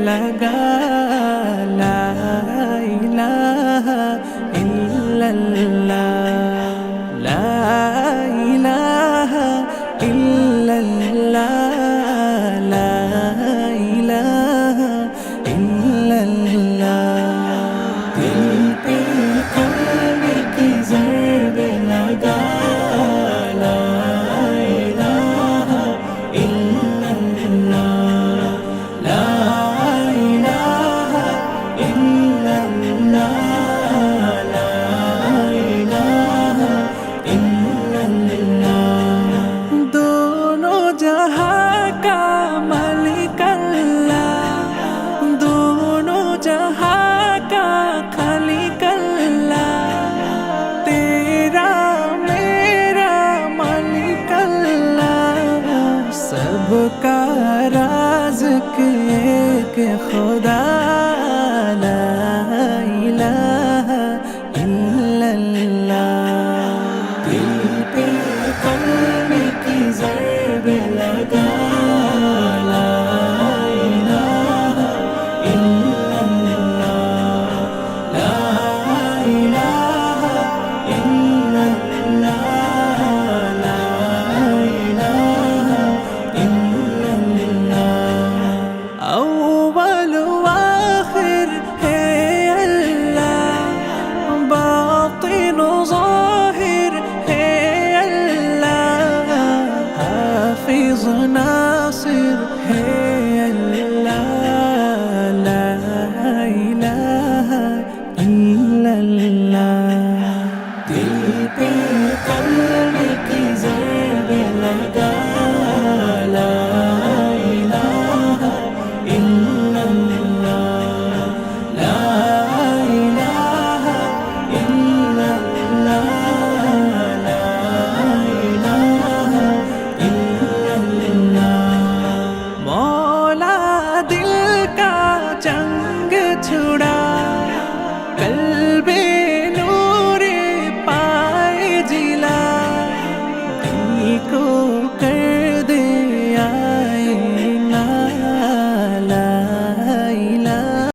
لگا لا الہ الا اللہ لا الہ الا اللہ لا الہ الا اللہ دل پہ قلب کی ضرب لگا لا الہ الا اللہ لا الہ الا اللہ لا الہ الا اللہ دونوں جہاں کا مالک اللہ دونوں جہاں کا خالق اللہ تیرا میرا مالک اللہ سب کا رازق ایک خدا لا الہ